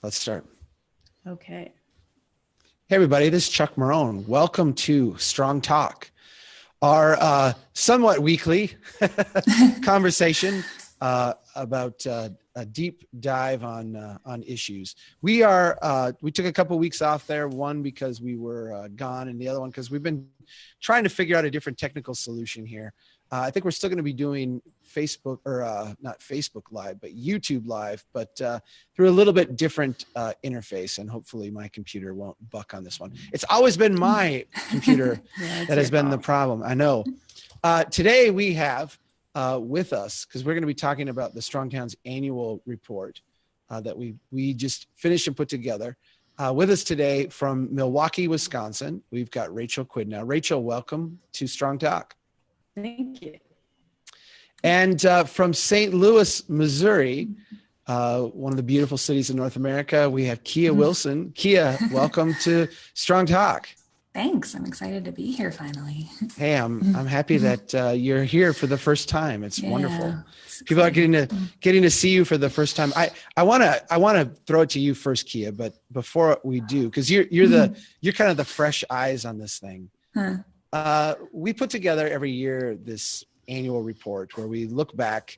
Let's start. Okay. Hey, everybody, this is Chuck Marone. Welcome to Strong Talk, our somewhat weekly conversation about a deep dive on issues. We took a couple weeks off there, one because we were gone, and the other one because we've been trying to figure out a different technical solution here. I think we're still going to be doing Facebook or not Facebook Live, but YouTube Live, but through a little bit different interface. And hopefully my computer won't buck on this one. It's always been my computer that has been the problem. I know. Today we have with us, because we're going to be talking about the Strong Towns annual report that we just finished and put together. With us today from Milwaukee, Wisconsin, we've got Rachel Quidnow. Rachel, welcome to Strong Talk. Thank you. And from St. Louis, Missouri, one of the beautiful cities in North America, we have Kia Wilson. Kia, welcome to Strong Talk. Thanks. I'm excited to be here finally. Hey, I'm happy that you're here for the first time. It's wonderful. People are getting to see you for the first time. I want to throw it to you first, Kia, but before we do, because you're kind of the fresh eyes on this thing. We put together every year this annual report where we look back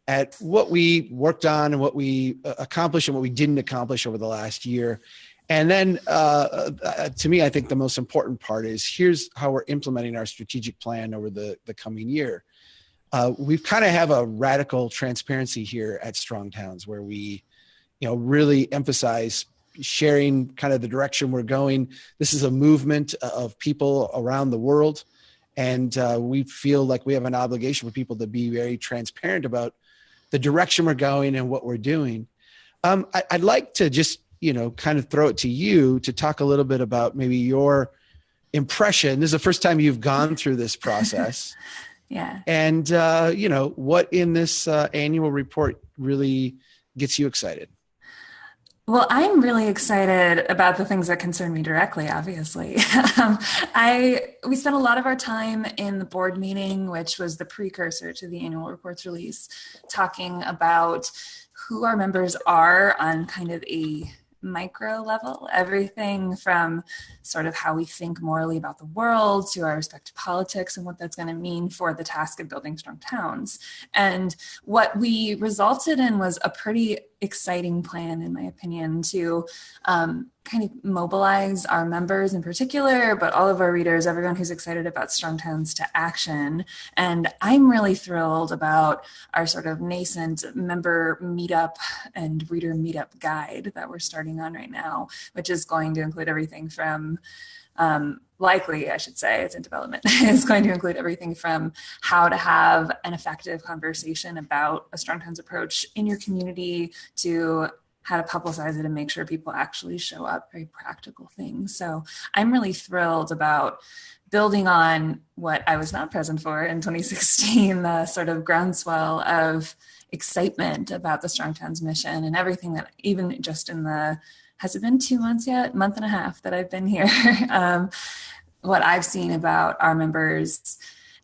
at what we worked on and what we accomplished and what we didn't accomplish over the last year. And then to me, I think the most important part is here's how we're implementing our strategic plan over the coming year. We kind of have a radical transparency here at Strong Towns where we, really emphasize sharing kind of the direction we're going. This is a movement of people around the world. And we feel like we have an obligation for people to be very transparent about the direction we're going and what we're doing. I'd like to just, kind of throw it to you to talk a little bit about maybe your impression. This is the first time you've gone through this process. Yeah. And, what in this annual report really gets you excited? Well, I'm really excited about the things that concern me directly, obviously. We spent a lot of our time in the board meeting, which was the precursor to the annual report's release, talking about who our members are on kind of a micro level, everything from sort of how we think morally about the world to our respect to politics and what that's going to mean for the task of building strong towns. And what we resulted in was a pretty exciting plan, in my opinion, to kind of mobilize our members in particular, but all of our readers, everyone who's excited about Strong Towns, to action. And I'm really thrilled about our sort of nascent member meetup and reader meetup guide that we're starting on right now, which is going to include everything from likely, I should say, it's in development, is going to include everything from how to have an effective conversation about a Strong Towns approach in your community to how to publicize it and make sure people actually show up, very practical things. So I'm really thrilled about building on what I was not present for in 2016, the sort of groundswell of excitement about the Strong Towns mission and everything that even just in the, has it been 2 months yet? Month and a half that I've been here. What I've seen about our members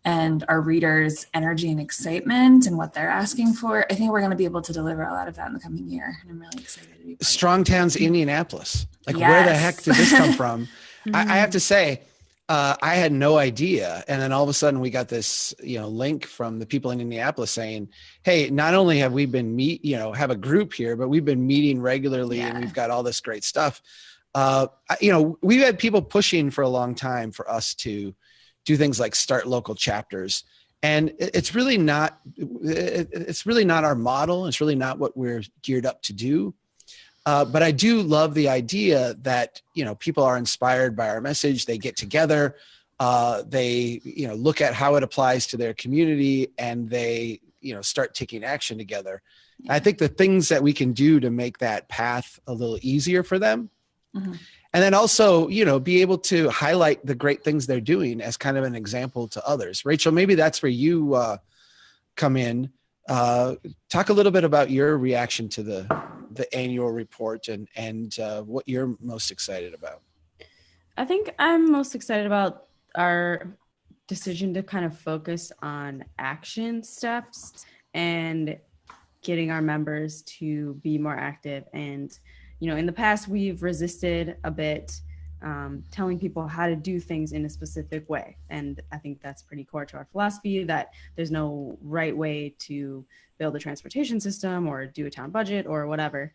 and our readers' energy and excitement and what they're asking for, I think we're going to be able to deliver a lot of that in the coming year. And I'm really excited to be part Strong Towns, Indianapolis. Like, yes. Where the heck did this come from? I have to say, I had no idea. And then all of a sudden we got this, link from the people in Indianapolis saying, hey, not only have we been have a group here, but we've been meeting regularly and we've got all this great stuff. We've had people pushing for a long time for us to do things like start local chapters. And it's really not our model. It's really not what we're geared up to do. But I do love the idea that, people are inspired by our message. They get together, they, look at how it applies to their community, and they, start taking action together. I think the things that we can do to make that path a little easier for them. Mm-hmm. And then also, be able to highlight the great things they're doing as kind of an example to others. Rachel, maybe that's where you come in. Talk a little bit about your reaction to the annual report and what you're most excited about. I think I'm most excited about our decision to kind of focus on action steps and getting our members to be more active and, in the past we've resisted a bit telling people how to do things in a specific way. And I think that's pretty core to our philosophy, that there's no right way to build a transportation system or do a town budget or whatever.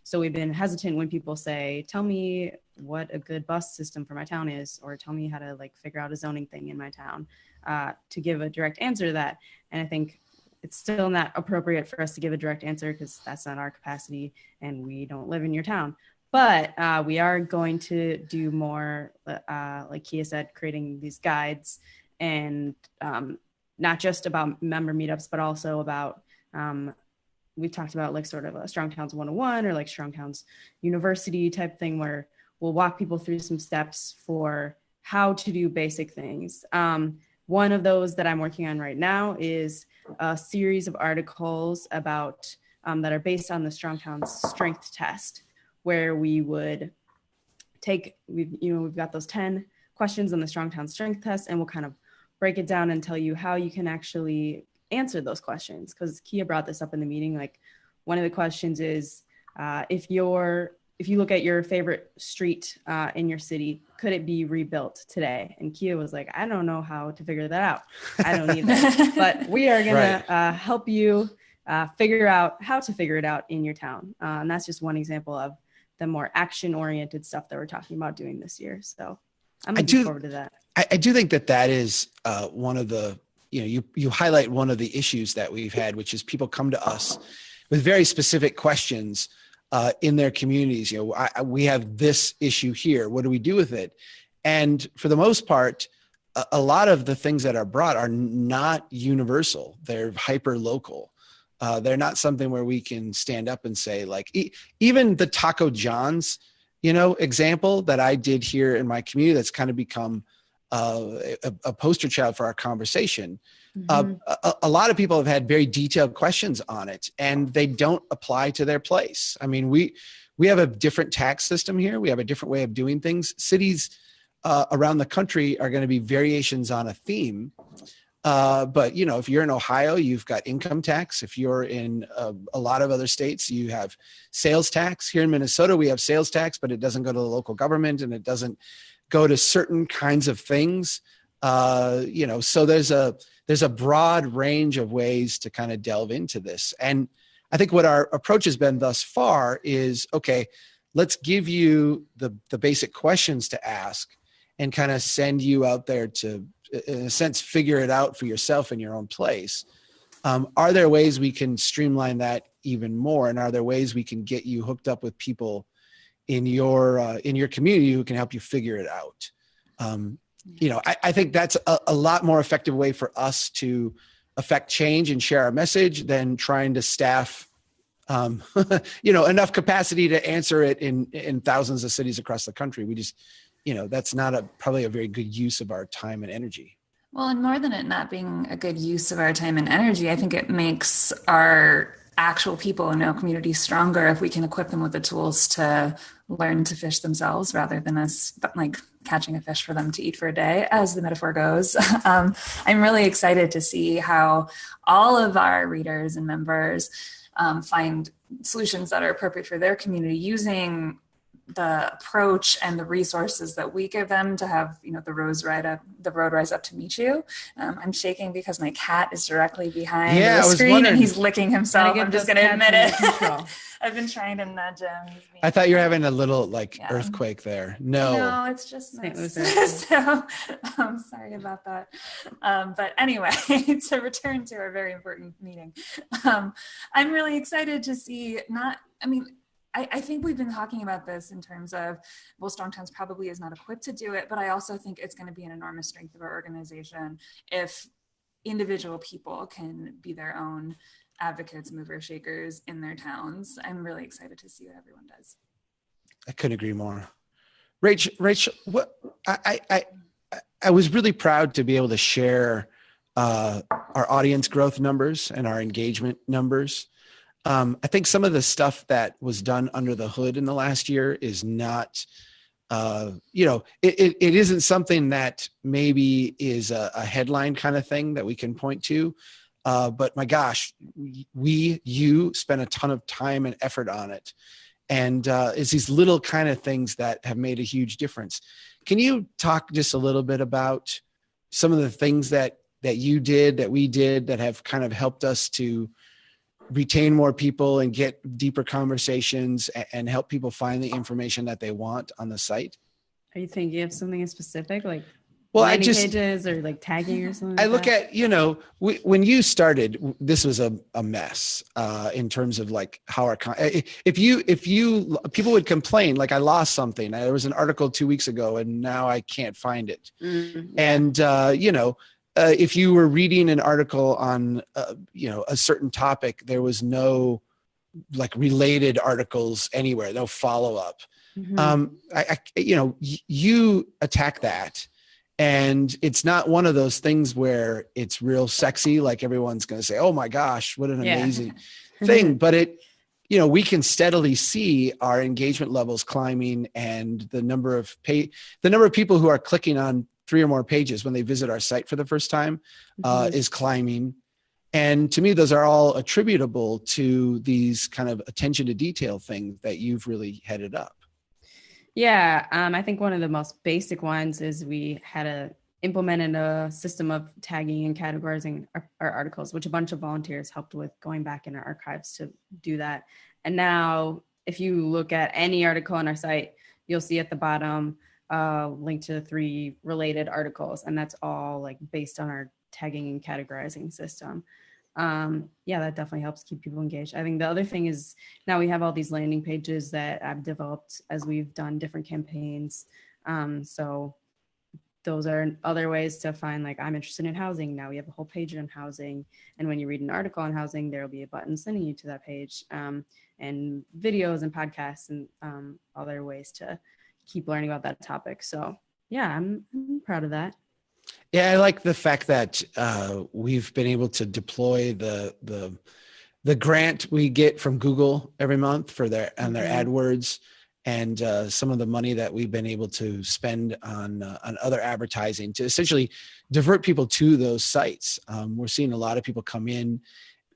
So we've been hesitant when people say, tell me what a good bus system for my town is, or tell me how to figure out a zoning thing in my town, to give a direct answer to that. And I think it's still not appropriate for us to give a direct answer because that's not our capacity and we don't live in your town. But we are going to do more, like Kia said, creating these guides, and not just about member meetups, but also about, we've talked about sort of a Strong Towns 101 or Strong Towns University type thing, where we'll walk people through some steps for how to do basic things. One of those that I'm working on right now is a series of articles about that are based on the Strong Towns strength test, where we would we've got those 10 questions on the Strong Towns strength test, and we'll kind of break it down and tell you how you can actually answer those questions. Because Kia brought this up in the meeting. One of the questions is, if you look at your favorite street in your city, could it be rebuilt today? And Kia was like, I don't know how to figure that out. I don't either. But we are going to help you figure out how to figure it out in your town. And that's just one example of the more action-oriented stuff that we're talking about doing this year. So I'm looking forward to that. I do think that is one of the, you highlight one of the issues that we've had, which is people come to us with very specific questions in their communities. We have this issue here. What do we do with it? And for the most part, a lot of the things that are brought are not universal. They're hyper local. They're not something where we can stand up and say, even the Taco John's, example that I did here in my community, that's kind of become a poster child for our conversation. Mm-hmm. A lot of people have had very detailed questions on it, and they don't apply to their place. I mean, we have a different tax system here. We have a different way of doing things. Cities around the country are going to be variations on a theme. But if you're in Ohio, you've got income tax. If you're in a lot of other states, you have sales tax. Here in Minnesota, we have sales tax, but it doesn't go to the local government, and it doesn't go to certain kinds of things. So there's a broad range of ways to kind of delve into this. And I think what our approach has been thus far is, okay, let's give you the basic questions to ask and kind of send you out there to, in a sense, figure it out for yourself in your own place. Are there ways we can streamline that even more? And are there ways we can get you hooked up with people in your community who can help you figure it out? I think that's a lot more effective way for us to affect change and share our message than trying to staff, enough capacity to answer it in thousands of cities across the country. We just, that's not probably a very good use of our time and energy. Well, and more than it not being a good use of our time and energy, I think it makes our actual people in our community stronger if we can equip them with the tools to learn to fish themselves rather than us catching a fish for them to eat for a day, as the metaphor goes. I'm really excited to see how all of our readers and members find solutions that are appropriate for their community using the approach and the resources that we give them to have, the road rise up to meet you. I'm shaking because my cat is directly behind the screen and he's licking himself. I'm just going to admit it. I've been trying to nudge him. I thought you were having a little earthquake there. No, it's just nice. So I'm sorry about that. But anyway, to return to our very important meeting, I'm really excited to see I think we've been talking about this in terms of, Strong Towns probably is not equipped to do it, but I also think it's going to be an enormous strength of our organization if individual people can be their own advocates, movers, shakers in their towns. I'm really excited to see what everyone does. I couldn't agree more. Rachel, what I was really proud to be able to share our audience growth numbers and our engagement numbers. I think some of the stuff that was done under the hood in the last year is not, it isn't something that maybe is a headline kind of thing that we can point to. But my gosh, you spent a ton of time and effort on it. And it's these little kind of things that have made a huge difference. Can you talk just a little bit about some of the things that you did, that we did, that have kind of helped us to retain more people and get deeper conversations and help people find the information that they want on the site? Are you thinking of something specific, like well, landing pages or like tagging or something? I look at, when you started, this was a mess in terms of like how our, people would complain, like I lost something. There was an article 2 weeks ago and now I can't find it. Mm-hmm. And, if you were reading an article on, a certain topic, there was no like related articles anywhere, no follow-up. Mm-hmm. You attack that. And it's not one of those things where it's real sexy, like everyone's going to say, oh my gosh, what an amazing thing. But we can steadily see our engagement levels climbing, and the number of people who are clicking on 3 or more pages when they visit our site for the first time is climbing. And to me, those are all attributable to these kind of attention to detail things that you've really headed up. Yeah, I think one of the most basic ones is we had implemented a system of tagging and categorizing our articles, which a bunch of volunteers helped with, going back in our archives to do that. And now if you look at any article on our site, you'll see at the bottom link to 3 related articles, and that's all like based on our tagging and categorizing system. That definitely helps keep people engaged. I think the other thing is now we have all these landing pages that I've developed as we've done different campaigns. So those are other ways to find, like, I'm interested in housing. Now we have a whole page on housing. And when you read an article on housing, there'll be a button sending you to that page, and videos and podcasts and other ways to keep learning about that topic. So yeah, I'm proud of that. Yeah, I like the fact that we've been able to deploy the grant we get from Google every month for their AdWords, and some of the money that we've been able to spend on other advertising to essentially divert people to those sites. We're seeing a lot of people come in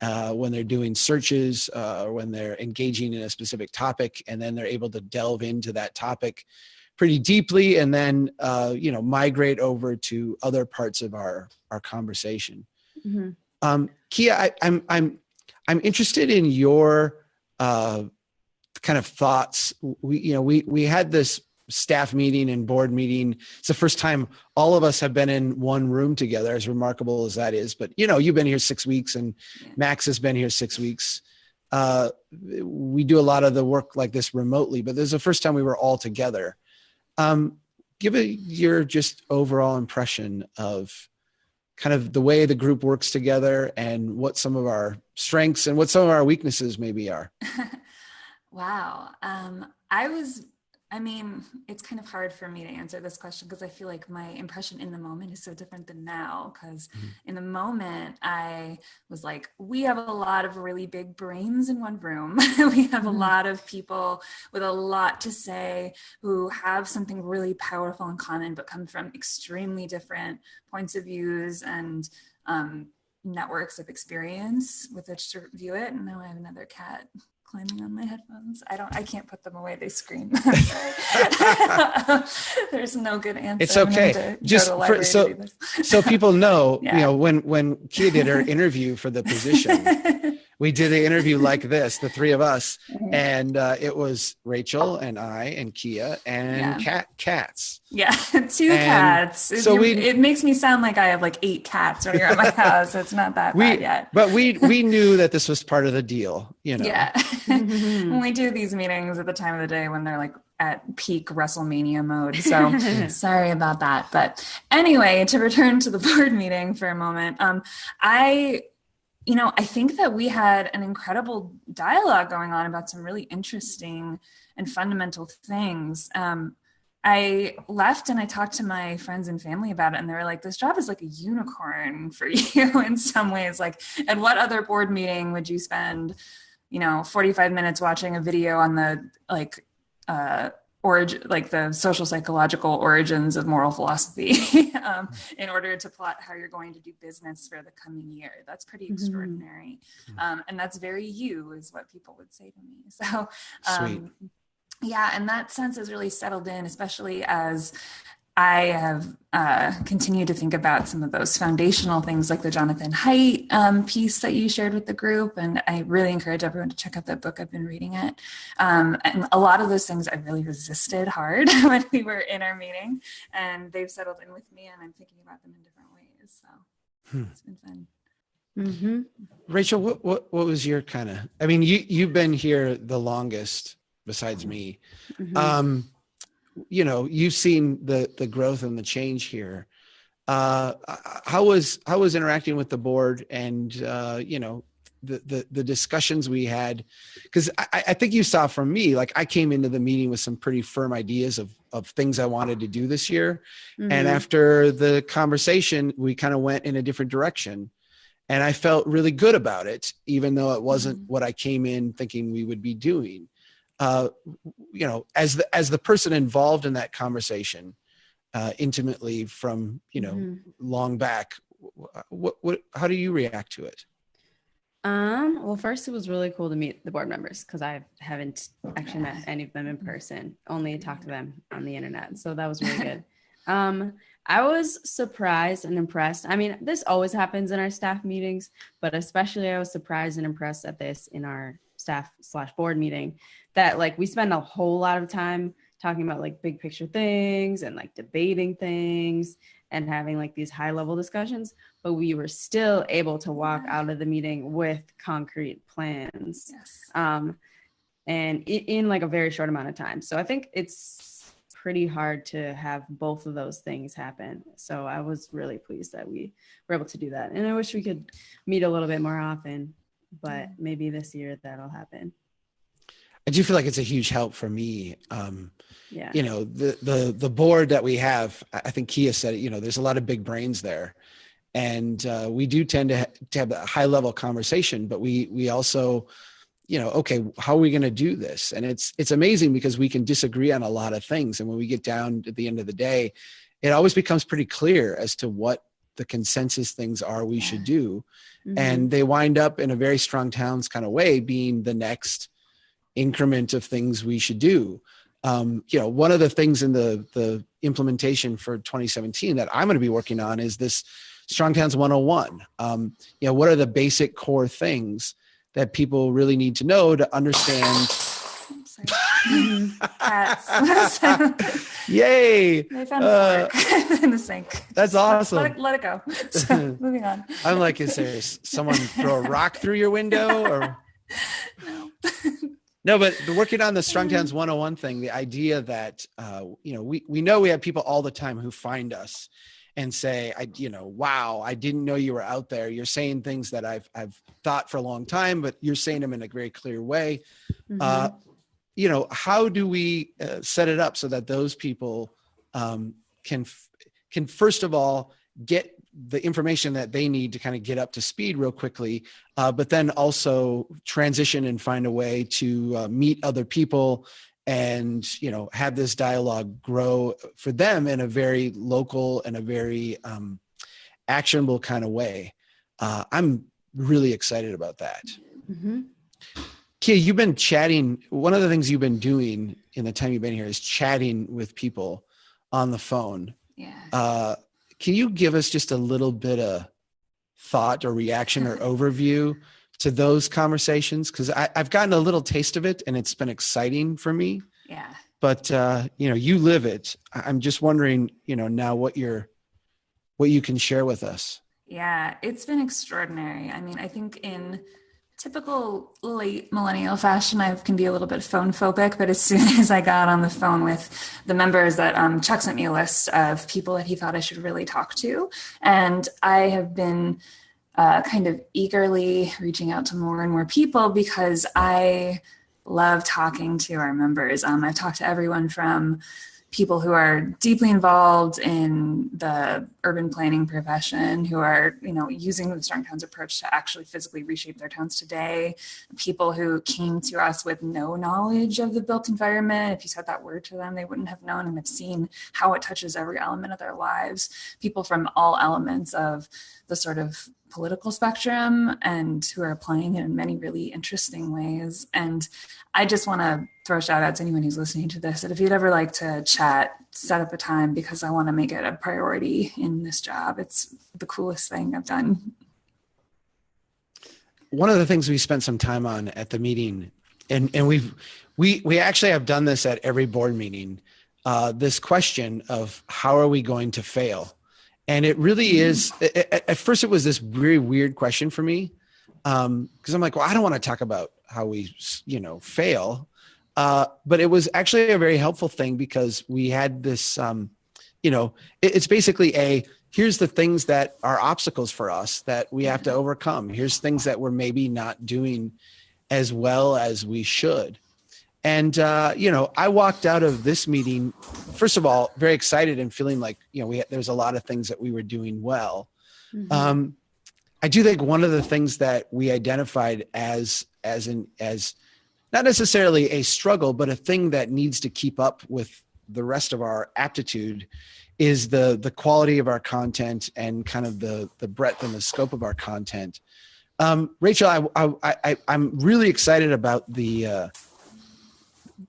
when they're doing searches or when they're engaging in a specific topic, and then they're able to delve into that topic pretty deeply, and then migrate over to other parts of our conversation. Mm-hmm. Kia, I'm interested in your kind of thoughts. We had this staff meeting and board meeting. It's the first time all of us have been in one room together, as remarkable as that is. But you've been here 6 weeks, and Max has been here 6 weeks. We do a lot of the work like this remotely, but this is the first time we were all together. Give your just overall impression of kind of the way the group works together, and what some of our strengths and what some of our weaknesses maybe are. Wow. It's kind of hard for me to answer this question because I feel like my impression in the moment is so different than now. Because in the moment, I was like, we have a lot of really big brains in one room. We have a lot of people with a lot to say who have something really powerful in common, but come from extremely different points of views and networks of experience with which to view it. And now I have another cat climbing on my headphones. I can't put them away. They scream. There's no good answer. It's okay. Just so people know, when Kia did her interview for the position, we did the interview like this, the 3 of us, and it was Rachel and I and Kia and cats. Yeah, 2 cats. So it makes me sound like I have like 8 cats when you're at my house. So it's not that bad yet. But we knew that this was part of the deal. Yeah. When we do these meetings at the time of the day when they're like at peak WrestleMania mode. So sorry about that. But anyway, to return to the board meeting for a moment, I think that we had an incredible dialogue going on about some really interesting and fundamental things. I left and I talked to my friends and family about it, and they were like, this job is like a unicorn for you in some ways. Like, at what other board meeting would you spend 45 minutes watching a video on the like the social psychological origins of moral philosophy in order to plot how you're going to do business for the coming year. That's pretty extraordinary. And that's very you, is what people would say to me. So Sweet. yeah, and that sense has really settled in, especially as I have continued to think about some of those foundational things like the Jonathan Haidt piece that you shared with the group. And I really encourage everyone to check out that book. I've been reading it. And a lot of those things I really resisted hard when we were in our meeting, and they've settled in with me, and I'm thinking about them in different ways. So it's been fun. Mm-hmm. Rachel, what was your kind of, I mean, you've been here the longest besides me. Mm-hmm. You know, you've seen the growth and the change here. How was interacting with the board and, you know, the discussions we had? Because I think you saw from me, like I came into the meeting with some pretty firm ideas of things I wanted to do this year. Mm-hmm. And after the conversation, we kind of went in a different direction. And I felt really good about it, even though it wasn't what I came in thinking we would be doing. You know, as the person involved in that conversation, intimately from, you know, long back, how do you react to it? Well, first, it was really cool to meet the board members because I haven't actually met any of them in person, only talked to them on the internet. So that was really good. I was surprised and impressed. I mean, this always happens in our staff meetings, but especially I was surprised and impressed at this in our staff/board meeting, that like we spend a whole lot of time talking about like big picture things and like debating things and having like these high level discussions, but we were still able to walk out of the meeting with concrete plans. Yes. And in like a very short amount of time. So I think it's pretty hard to have both of those things happen. So I was really pleased that we were able to do that. And I wish we could meet a little bit more often, but maybe this year that'll happen. I do feel like it's a huge help for me. Yeah. You know, the board that we have, I think Kia said it, you know, there's a lot of big brains there, and we do tend to have a high level conversation, but we also, you know, okay, how are we going to do this? And it's amazing because we can disagree on a lot of things. And when we get down at the end of the day, it always becomes pretty clear as to what the consensus things are we should do. And they wind up in a very Strong Towns kind of way being the next increment of things we should do. You know, one of the things in the implementation for 2017 that I'm going to be working on is this Strong Towns 101. You know, what are the basic core things that people really need to know to understand? Cats. Yay! They found a fork in the sink. That's awesome. Let it go. So, moving on. I'm like, is there someone throw a rock through your window or? No. No, but working on the Strong Towns 101 thing, the idea that, you know, we know we have people all the time who find us and say, you know, wow, I didn't know you were out there. You're saying things that I've thought for a long time, but you're saying them in a very clear way. You know, how do we set it up so that those people can first of all get the information that they need to kind of get up to speed real quickly, but then also transition and find a way to meet other people and, you know, have this dialogue grow for them in a very local and a very actionable kind of way. I'm really excited about that. Kia, you've been chatting. One of the things you've been doing in the time you've been here is chatting with people on the phone. Yeah. Can you give us just a little bit of thought or reaction or overview to those conversations? Because I've gotten a little taste of it and it's been exciting for me. Yeah. But, you know, you live it. I'm just wondering, you know, now what you can share with us. Yeah, it's been extraordinary. I mean, I think in typical late millennial fashion, I can be a little bit phone phobic, but as soon as I got on the phone with the members, that Chuck sent me a list of people that he thought I should really talk to. And I have been kind of eagerly reaching out to more and more people because I love talking to our members. I've talked to everyone from people who are deeply involved in the urban planning profession, who are, using the Strong Towns approach to actually physically reshape their towns today, people who came to us with no knowledge of the built environment. If you said that word to them, they wouldn't have known, and have seen how it touches every element of their lives. People from all elements of the sort of political spectrum, and who are applying it in many really interesting ways. And I just want to throw a shout out to anyone who's listening to this, that if you'd ever like to chat, set up a time, because I want to make it a priority in this job. It's the coolest thing I've done. One of the things we spent some time on at the meeting, and we actually have done this at every board meeting, this question of how are we going to fail? And it really is, at first it was this very weird question for me, because I'm like, well, I don't want to talk about how we, fail. But it was actually a very helpful thing, because we had this, it's basically here's the things that are obstacles for us that we have to overcome. Here's things that we're maybe not doing as well as we should. And, I walked out of this meeting, first of all, very excited and feeling like, there's a lot of things that we were doing well. Mm-hmm. I do think one of the things that we identified as not necessarily a struggle, but a thing that needs to keep up with the rest of our aptitude is the quality of our content and kind of the breadth and the scope of our content. Rachel, I'm really excited about the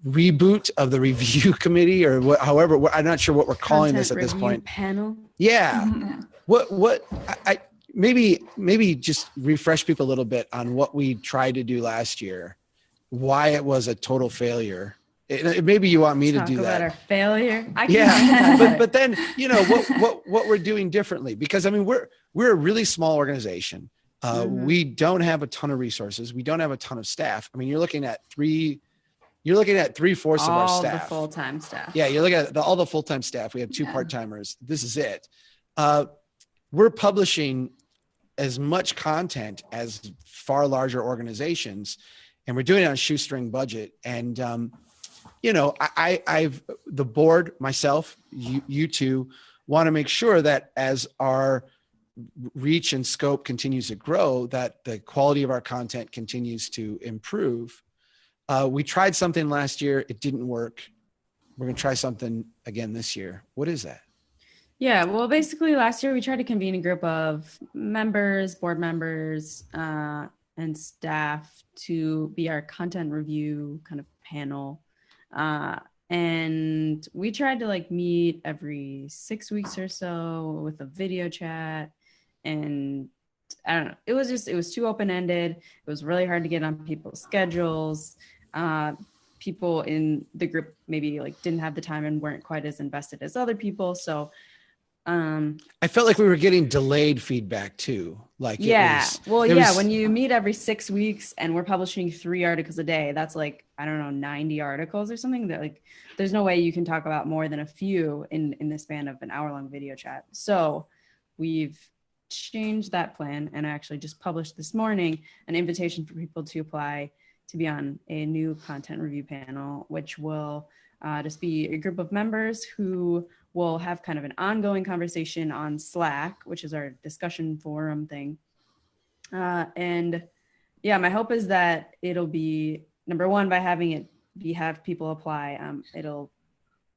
reboot of the review committee, or however, I'm not sure what we're calling this at this point. Panel. Yeah. Mm-hmm. I maybe just refresh people a little bit on what we tried to do last year, why it was a total failure. Maybe you want me to do that. Talk about our failure. But then, what we're doing differently, because we're a really small organization. Mm-hmm. We don't have a ton of resources. We don't have a ton of staff. You're looking at 3/4 of our staff. All the full-time staff. Yeah, you're looking at all the full-time staff. We have 2 part-timers. This is it. We're publishing as much content as far larger organizations, and we're doing it on a shoestring budget. And, I've the board, myself, you two, want to make sure that as our reach and scope continues to grow, that the quality of our content continues to improve. We tried something last year. It didn't work. We're going to try something again this year. What is that? Yeah, well, basically last year we tried to convene a group of members, board members, and staff to be our content review kind of panel. And we tried to meet every 6 weeks or so with a video chat. And I don't know, it was too open-ended. It was really hard to get on people's schedules. People in the group maybe didn't have the time and weren't quite as invested as other people. So I felt like we were getting delayed feedback too. When you meet every 6 weeks and we're publishing 3 articles a day, that's 90 articles or something, that there's no way you can talk about more than a few in the span of an hour-long video chat. So we've changed that plan, and I actually just published this morning an invitation for people to apply to be on a new content review panel, which will just be a group of members who will have kind of an ongoing conversation on Slack, which is our discussion forum thing. And yeah, my hope is that it'll be, number one, by have people apply, it'll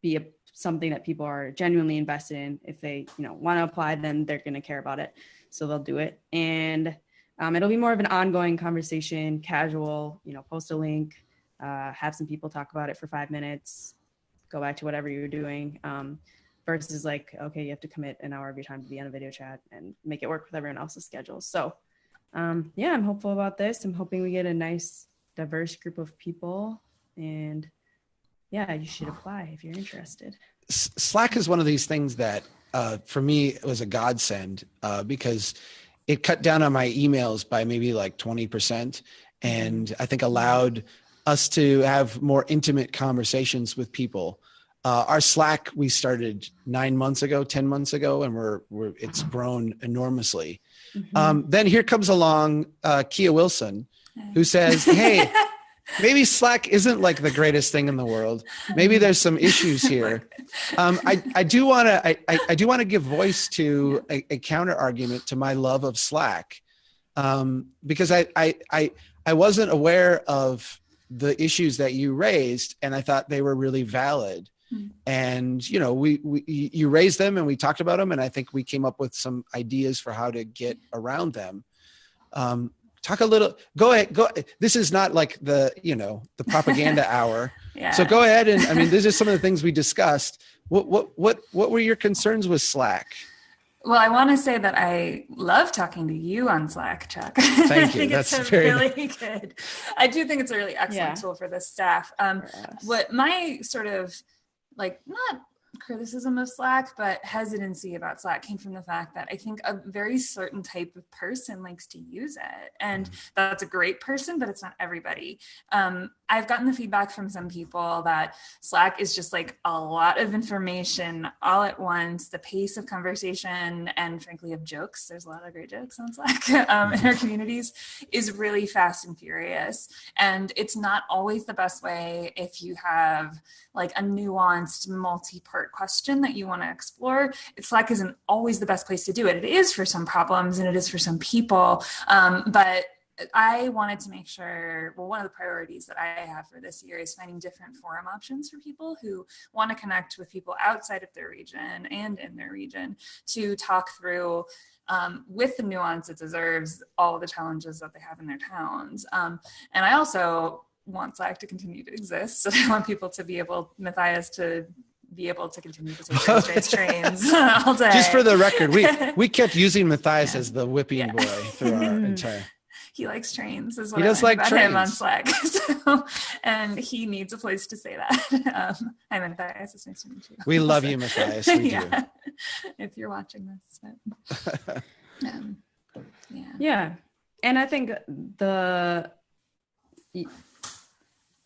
be something that people are genuinely invested in. If they, want to apply, then they're going to care about it. So they'll do it. And it'll be more of an ongoing conversation, casual, post a link, have some people talk about it for 5 minutes, go back to whatever you're doing, versus okay, you have to commit an hour of your time to be on a video chat and make it work with everyone else's schedule. So I'm hopeful about this. I'm hoping we get a nice, diverse group of people, and yeah, you should apply if you're interested. Slack is one of these things that for me, it was a godsend because it cut down on my emails by maybe 20%. And I think allowed us to have more intimate conversations with people. Our Slack, we started 10 months ago, and it's grown enormously. Mm-hmm. Then here comes along Kia Wilson, who says, hey, maybe Slack isn't like the greatest thing in the world. Maybe there's some issues here. I do want to give voice to a counter argument to my love of Slack, because I wasn't aware of the issues that you raised, and I thought they were really valid. And you raised them, and we talked about them, and I think we came up with some ideas for how to get around them. Talk a little. Go ahead. This is not like the propaganda hour. Yeah. So go ahead, and I mean, these are some of the things we discussed. What were your concerns with Slack? Well, I want to say that I love talking to you on Slack, Chuck. Thank you. I think That's it's very really good. I do think it's a really excellent tool for the staff. What my sort of not criticism of Slack, but hesitancy about Slack came from the fact that I think a very certain type of person likes to use it. And that's a great person, but it's not everybody. I've gotten the feedback from some people that Slack is just like a lot of information all at once, the pace of conversation, and frankly of jokes, there's a lot of great jokes on Slack in our communities, is really fast and furious. And it's not always the best way if you have like a nuanced multi-part question that you want to explore. Slack isn't always the best place to do it. It is for some problems and it is for some people, but I wanted to make sure, one of the priorities that I have for this year is finding different forum options for people who want to connect with people outside of their region and in their region to talk through with the nuance it deserves all the challenges that they have in their towns. And I also want Slack to continue to exist. So I want people to be able, Matthias, to be able to continue to say trains all day. Just for the record, we kept using Matthias as the whipping boy through our entire... He likes trains, is what he does I like like about trains. him on Slack. So, and he needs a place to say that. Hi, Matthias. It's nice to meet you. We love you, Matthias. We do. If you're watching this. But, Yeah. And I think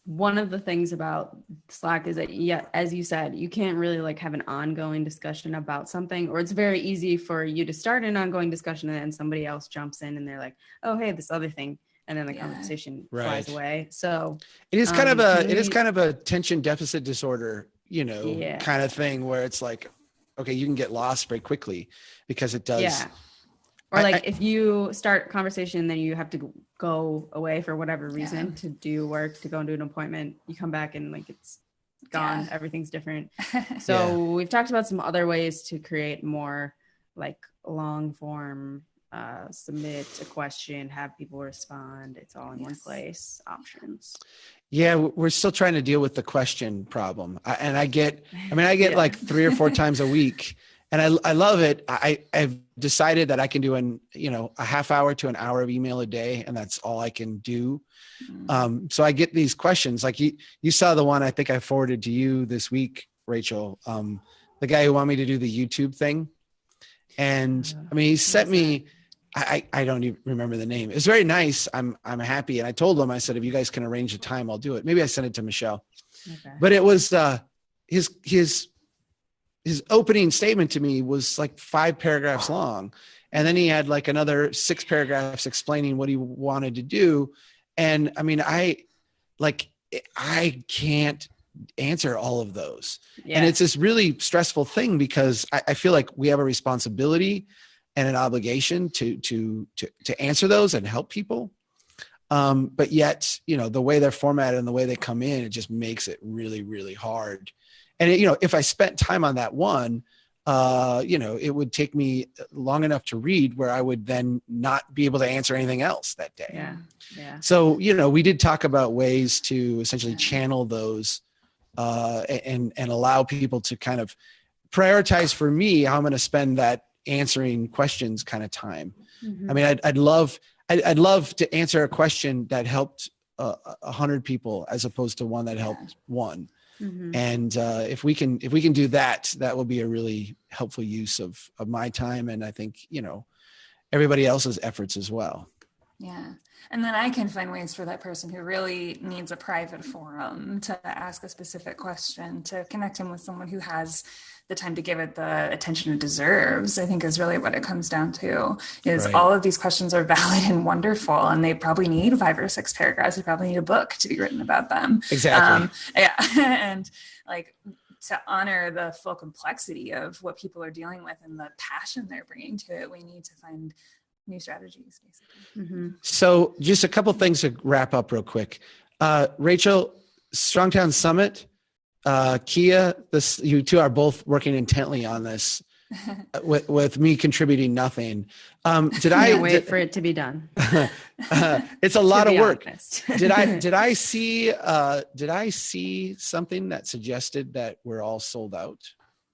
one of the things about Slack is that, as you said, you can't really like have an ongoing discussion about something, or it's very easy for you to start an ongoing discussion and then somebody else jumps in and they're like, oh, hey, this other thing. And then the conversation flies away. So it is kind of a attention deficit disorder, kind of thing where it's like, okay, you can get lost very quickly because it does. Yeah. Or if you start conversation and then you have to go away for whatever reason to do work, to go and do an appointment, you come back and like it's gone, everything's different. So we've talked about some other ways to create more like long form, submit a question, have people respond. It's all in one place, options. Yeah, we're still trying to deal with the question problem. I get like 3 or 4 times a week. And I love it. I've decided that I can do a half hour to an hour of email a day, and that's all I can do. So I get these questions. Like you saw the one I think I forwarded to you this week, Rachel, the guy who wanted me to do the YouTube thing. And I mean, he sent me, I don't even remember the name. It was very nice. I'm happy. And I told him, I said, if you guys can arrange a time, I'll do it. Maybe I sent it to Michelle, but it was his opening statement to me was like 5 paragraphs long. And then he had like another 6 paragraphs explaining what he wanted to do. And I mean, I can't answer all of those. Yeah. And it's this really stressful thing because I feel like we have a responsibility and an obligation to answer those and help people. But yet, the way they're formatted and the way they come in, it just makes it really, really hard. And if I spent time on that one, it would take me long enough to read where I would then not be able to answer anything else that day. Yeah. So, we did talk about ways to essentially channel those and allow people to kind of prioritize for me how I'm going to spend that answering questions kind of time. Mm-hmm. I mean, I'd love to answer a question that helped 100 people as opposed to one that helped one. Mm-hmm. And if we can do that, that will be a really helpful use of my time, and I think everybody else's efforts as well. Yeah. And then I can find ways for that person who really needs a private forum to ask a specific question, to connect him with someone who has the time to give it the attention it deserves, I think is really what it comes down to, is Right. all of these questions are valid and wonderful, and they probably need 5 or 6 paragraphs. They probably need a book to be written about them. Exactly. Yeah. And like, to honor the full complexity of what people are dealing with and the passion they're bringing to it, we need to find new strategies, basically. So just a couple things to wrap up real quick. Rachel, Strongtown Summit, Kia, you two are both working intently on this with me contributing nothing. Can't wait for it to be done. It's a lot of work. Honest. Did I see something that suggested that we're all sold out?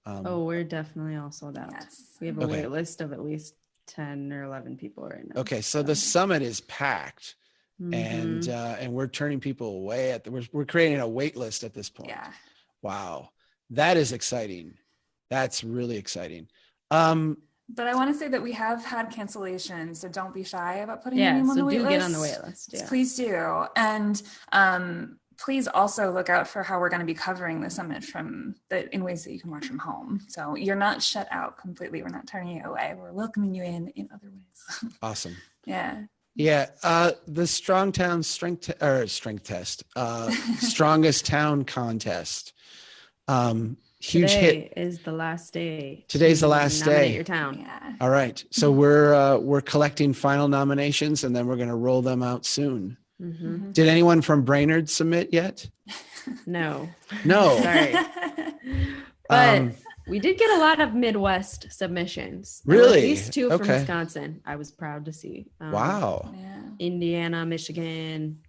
We're definitely all sold out. Yes. We have a wait list of at least 10 or 11 people right now. Okay, so the summit is packed, and we're turning people away. We're creating a wait list at this point. Yeah. Wow, that is exciting. That's really exciting. But I want to say that we have had cancellations, so don't be shy about putting your name on the wait list. Get on the wait list. Yeah. Please do. And please also look out for how we're going to be covering the summit in ways that you can watch from home. So you're not shut out completely. We're not turning you away. We're welcoming you in other ways. Awesome. Yeah. Yeah. The Strongtown strength test, strongest town contest. Huge hit. Is the last day. Today's the last nominate day. Your town. Yeah. All right. So we're collecting final nominations, and then we're going to roll them out soon. Mm-hmm. Did anyone from Brainerd submit yet? No. Sorry. But we did get a lot of Midwest submissions. Really? At least 2 from Okay. Wisconsin. I was proud to see. Wow. Yeah. Indiana, Michigan,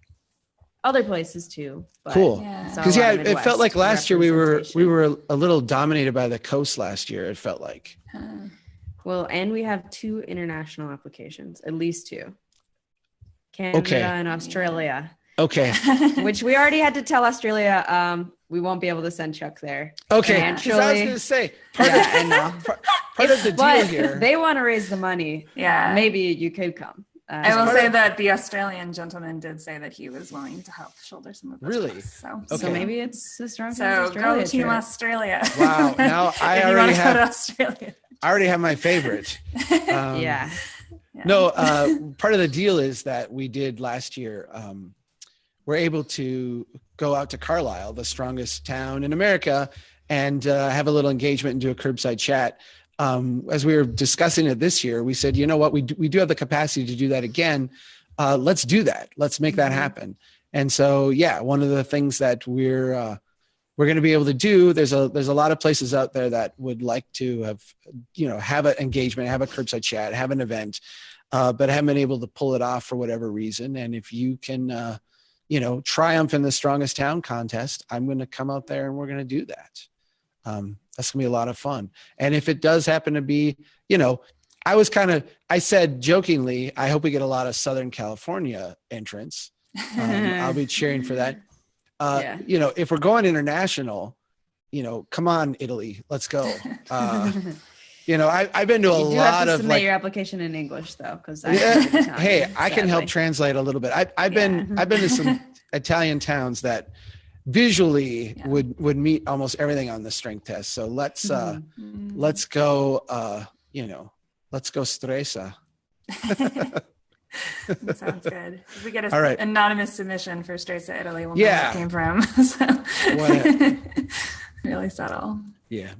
other places too. But Cool. Yeah. saw a Because lot of it felt like Midwest last year we were representation. a little dominated by the coast last year. It felt like. Well, and we have 2 international applications, at least 2. Canada Okay. and Australia, Okay. which we already had to tell Australia we won't be able to send Chuck there. Okay. 'Cause I was Financially. going to say part I know. of the deal But here. they want to raise the money. Yeah. Maybe you could come. I will say that the Australian gentleman did say that he was willing to help shoulder some of those Really? costs, So, Okay. So maybe it's the strong so go Team Australia. Wow. Now I if you already want to go to have Australia. my favorite. Yeah. No, part of the deal is that we did last year. We're able to go out to Carlisle, the strongest town in America, and have a little engagement and do a curbside chat. As we were discussing it this year, we said, you know what, we do have the capacity to do that again. Let's do that. Let's make that happen. And so, yeah, one of the things that we're going to be able to do, there's a lot of places out there that would like to have an engagement, have a curbside chat, have an event, but haven't been able to pull it off for whatever reason. And if you can, triumph in the strongest town contest, I'm going to come out there and we're going to do that. That's gonna be a lot of fun. And if it does happen to be, I said jokingly, I hope we get a lot of Southern California entrants. I'll be cheering for that. Yeah. If we're going international, come on, Italy, let's go. I've been to a You do lot have to of submit your application in English though, because hey, I can help translate a little bit. I've been to some Italian towns that visually would meet almost everything on the strength test. So let's go, let's go Stresa. That sounds good. If we get All right. anonymous submission for Stresa, Italy, we'll know where it came from. Really subtle. Yeah.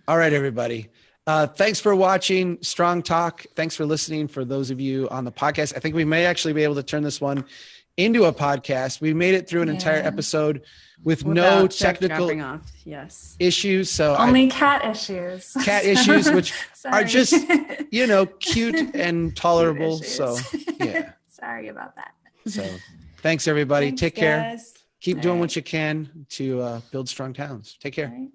All right, everybody. Thanks for watching Strong Talk. Thanks for listening. For those of you on the podcast, I think we may actually be able to turn this one into a podcast. We made it through an entire episode with no technical issues. So only cat issues, which are just, cute and tolerable. So yeah. Sorry about that. So thanks everybody. Thanks, take care. guys. Keep doing what you can to build strong towns. Take care. All right.